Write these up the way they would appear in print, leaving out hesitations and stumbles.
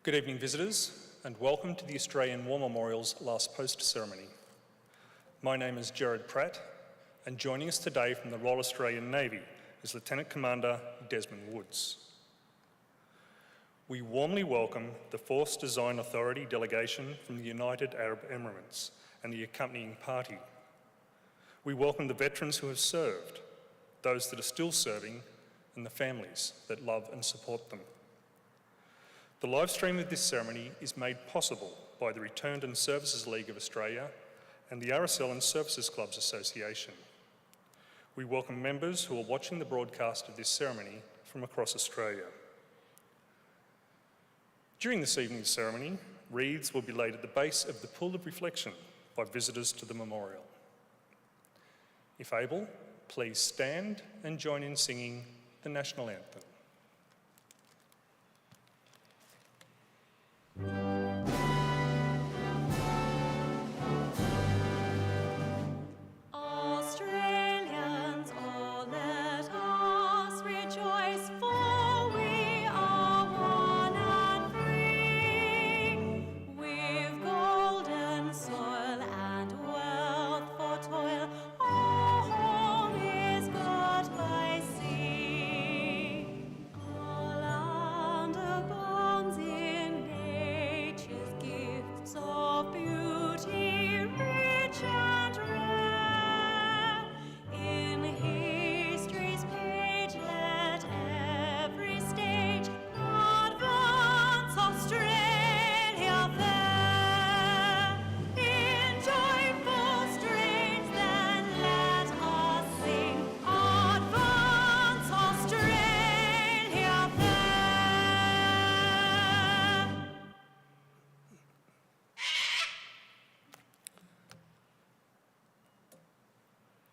Good evening, visitors, and welcome to the Australian War Memorial's last post ceremony. My name is Gerard Pratt, and joining us today from the Royal Australian Navy is Lieutenant Commander Desmond Woods. We warmly welcome the Force Design Authority delegation from the United Arab Emirates and the accompanying party. We welcome the veterans who have served, those that are still serving, and the families that love and support them. The live stream of this ceremony is made possible by the Returned and Services League of Australia and the RSL and Services Clubs Association. We welcome members who are watching the broadcast of this ceremony from across Australia. During this evening's ceremony, wreaths will be laid at the base of the Pool of Reflection by visitors to the memorial. If able, please stand and join in singing the National Anthem. Australians, oh let us rejoice, for we are one and free. We've golden soil and wealth for toil, our home is got by sea. Our land abounds in nature's gifts of beauty, rich and rare. In history's page let every stage advance Australia fair. In joyful strains then let us sing, advance Australia fair.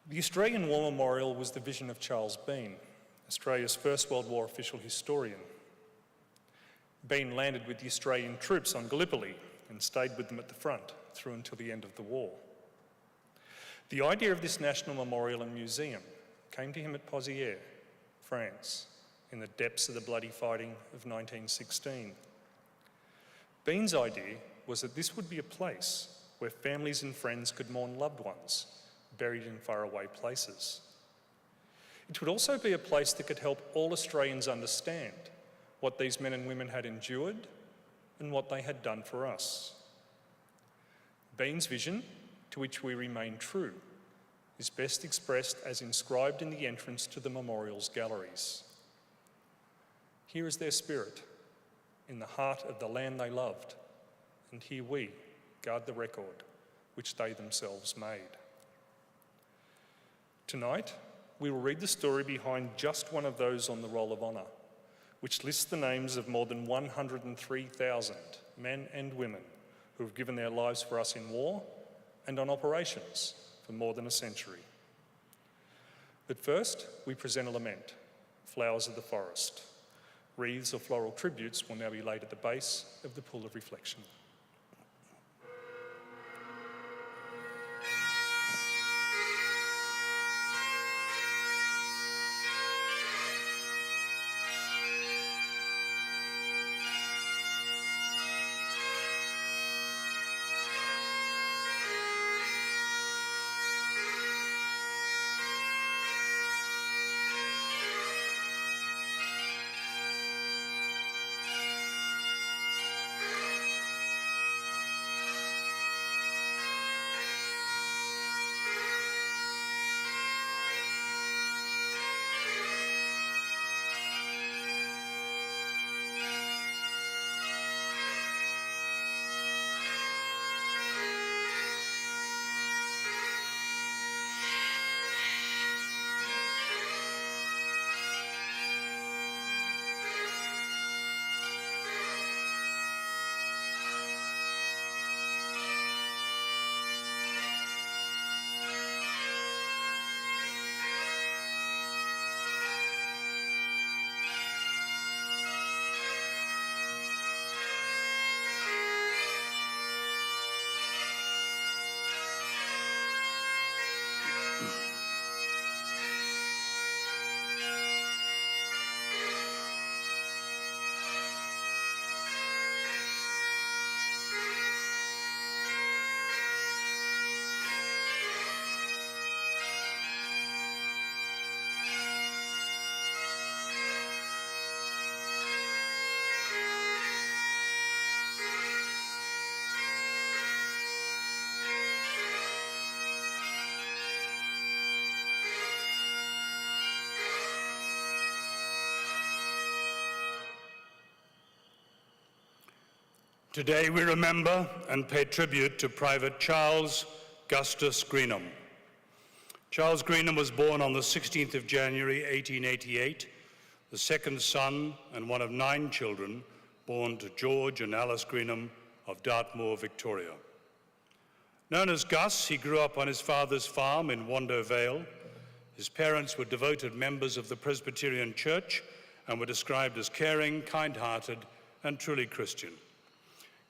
The Australian War Memorial was the vision of Charles Bean, Australia's First World War official historian. Bean landed with the Australian troops on Gallipoli and stayed with them at the front through until the end of the war. The idea of this national memorial and museum came to him at Pozières, France, in the depths of the bloody fighting of 1916. Bean's idea was that this would be a place where families and friends could mourn loved ones buried in faraway places. It would also be a place that could help all Australians understand what these men and women had endured and what they had done for us. Bean's vision, to which we remain true, is best expressed as inscribed in the entrance to the memorial's galleries. Here is their spirit, in the heart of the land they loved, and here we guard the record which they themselves made. Tonight, we will read the story behind just one of those on the Roll of Honour, which lists the names of more than 103,000 men and women who have given their lives for us in war and on operations for more than a century. But first, we present a lament, Flowers of the Forest. Wreaths or floral tributes will now be laid at the base of the Pool of Reflection. Today we remember and pay tribute to Private Charles Gustus Greenham. Charles Greenham was born on the 16th of January 1888, the second son and one of 9 children born to George and Alice Greenham of Dartmoor, Victoria. Known as Gus, he grew up on his father's farm in Wando Vale. His parents were devoted members of the Presbyterian Church and were described as caring, kind-hearted, and truly Christian.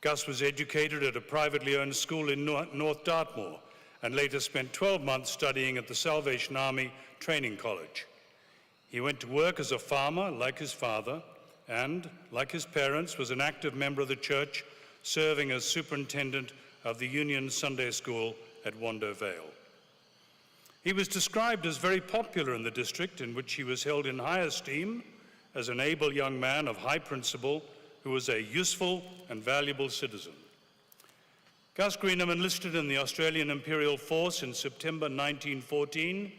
Gus was educated at a privately owned school in North Dartmoor and later spent 12 months studying at the Salvation Army Training College. He went to work as a farmer like his father and, like his parents, was an active member of the church, serving as superintendent of the Union Sunday School at Wando Vale. He was described as very popular in the district, in which he was held in high esteem as an able young man of high principle who was a useful and valuable citizen. Gus Greenham enlisted in the Australian Imperial Force in September 1914,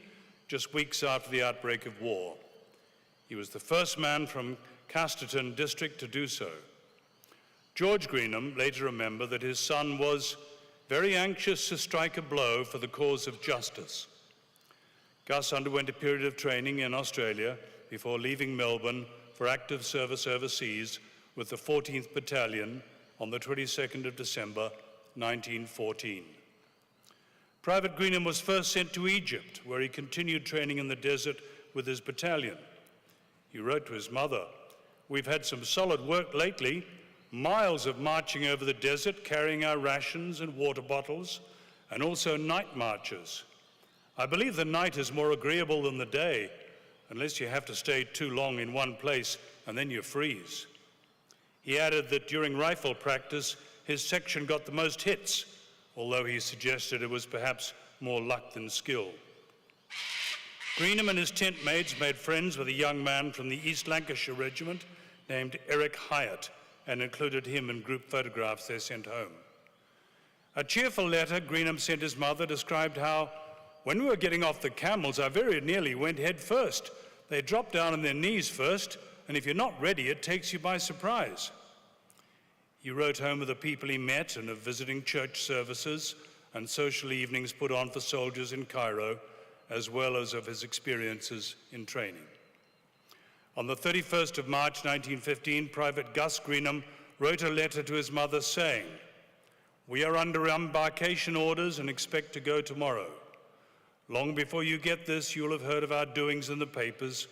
just weeks after the outbreak of war. He was the first man from Casterton district to do so. George Greenham later remembered that his son was very anxious to strike a blow for the cause of justice. Gus underwent a period of training in Australia before leaving Melbourne for active service overseas with the 14th Battalion on the 22nd of December 1914. Private Greenham was first sent to Egypt, where he continued training in the desert with his battalion. He wrote to his mother, "We've had some solid work lately, miles of marching over the desert, carrying our rations and water bottles, and also night marches. I believe the night is more agreeable than the day, unless you have to stay too long in one place and then you freeze." He added that during rifle practice, his section got the most hits, although he suggested it was perhaps more luck than skill. Greenham and his tent mates made friends with a young man from the East Lancashire Regiment named Eric Hyatt and included him in group photographs they sent home. A cheerful letter Greenham sent his mother described how, "When we were getting off the camels, I very nearly went head first. They drop down on their knees first, and if you're not ready, it takes you by surprise." He wrote home of the people he met and of visiting church services and social evenings put on for soldiers in Cairo, as well as of his experiences in training. On the 31st of March 1915, Private Gus Greenham wrote a letter to his mother saying, "We are under embarkation orders and expect to go tomorrow. Long before you get this, you'll have heard of our doings in the papers,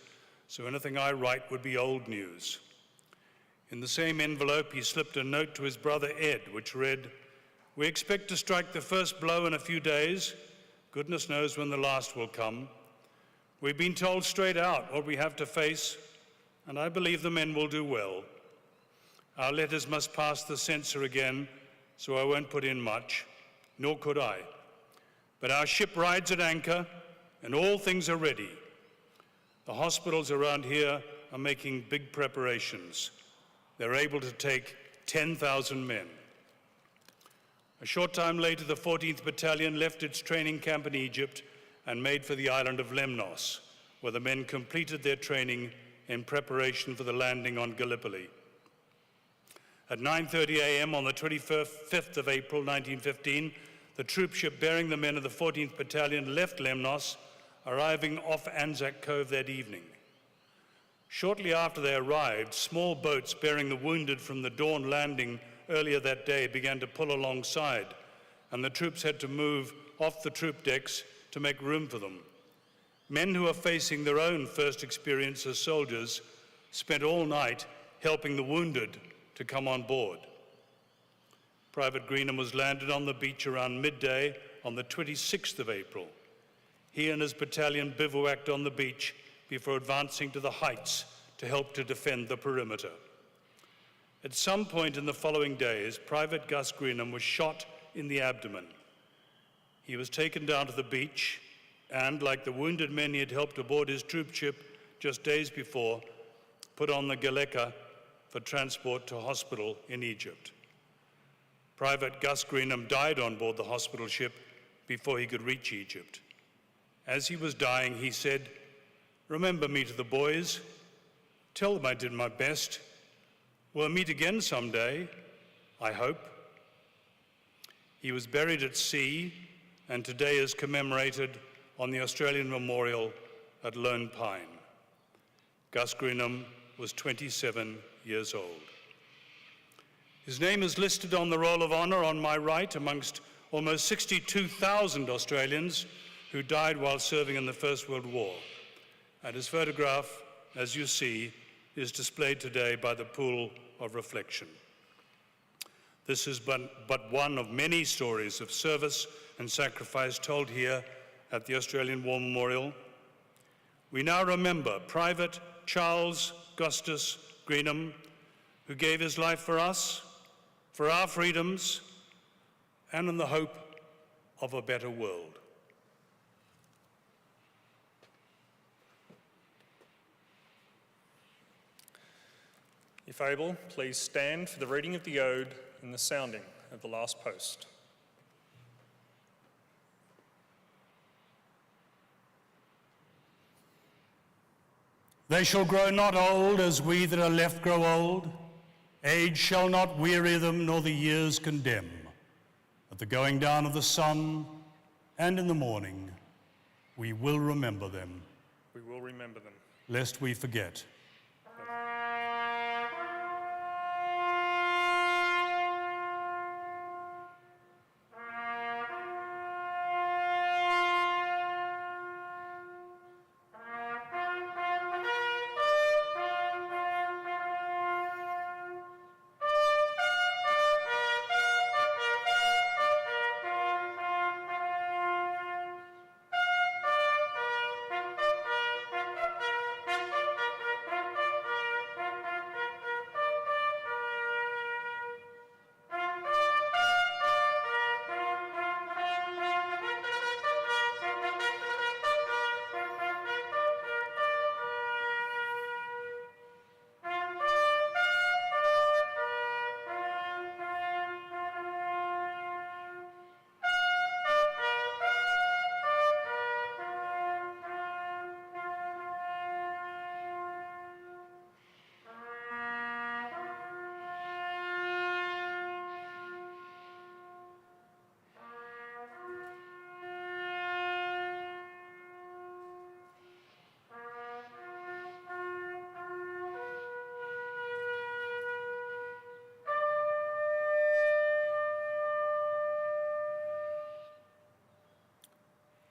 so anything I write would be old news." In the same envelope, he slipped a note to his brother Ed, which read, "We expect to strike the first blow in a few days. Goodness knows when the last will come. We've been told straight out what we have to face, and I believe the men will do well. Our letters must pass the censor again, so I won't put in much, nor could I. But our ship rides at anchor, and all things are ready. The hospitals around here are making big preparations. They're able to take 10,000 men." A short time later, the 14th Battalion left its training camp in Egypt and made for the island of Lemnos, where the men completed their training in preparation for the landing on Gallipoli. At 9:30 a.m. on the 25th of April 1915, the troop ship bearing the men of the 14th Battalion left Lemnos, arriving off Anzac Cove that evening. Shortly after they arrived, small boats bearing the wounded from the Dawn landing earlier that day began to pull alongside, and the troops had to move off the troop decks to make room for them. Men who are facing their own first experience as soldiers spent all night helping the wounded to come on board. Private Greenham was landed on the beach around midday on the 26th of April. He and his battalion bivouacked on the beach before advancing to the heights to help to defend the perimeter. At some point in the following days, Private Gus Greenham was shot in the abdomen. He was taken down to the beach and, like the wounded men he had helped aboard his troop ship just days before, put on the Galeka for transport to hospital in Egypt. Private Gus Greenham died on board the hospital ship before he could reach Egypt. As he was dying, he said, "Remember me to the boys. Tell them I did my best. We'll meet again someday. I hope. He was buried at sea and today is commemorated on the Australian Memorial at Lone Pine. Gus Greenham was 27 years old. His name is listed on the Roll of Honour on my right amongst almost 62,000 Australians who died while serving in the First World War. And his photograph, as you see, is displayed today by the Pool of Reflection. This is but one of many stories of service and sacrifice told here at the Australian War Memorial. We now remember Private Charles Gustus Greenham, who gave his life for us, for our freedoms, and in the hope of a better world. If able, please stand for the reading of the ode and the sounding of the last post. They shall grow not old as we that are left grow old. Age shall not weary them, nor the years condemn. At the going down of the sun and in the morning, we will remember them. We will remember them. Lest we forget.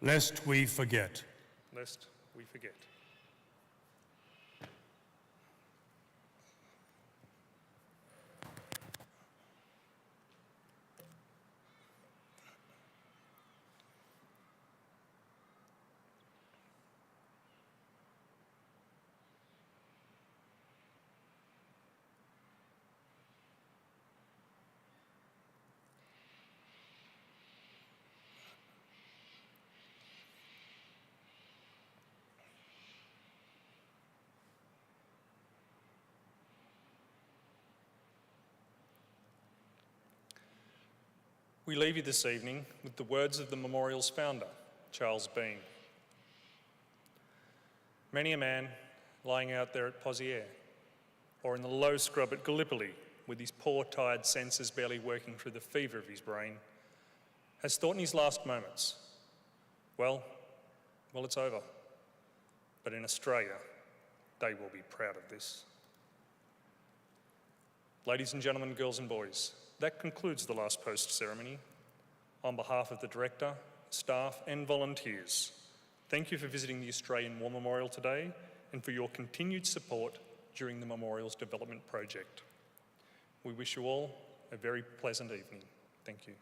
Lest we forget. Lest we forget. We leave you this evening with the words of the memorial's founder, Charles Bean. Many a man lying out there at Poziere, or in the low scrub at Gallipoli, with his poor, tired senses barely working through the fever of his brain, has thought in his last moments, well, it's over. But in Australia, they will be proud of this. Ladies and gentlemen, girls and boys, that concludes the last post ceremony. On behalf of the director, staff and volunteers, thank you for visiting the Australian War Memorial today and for your continued support during the memorial's development project. We wish you all a very pleasant evening. Thank you.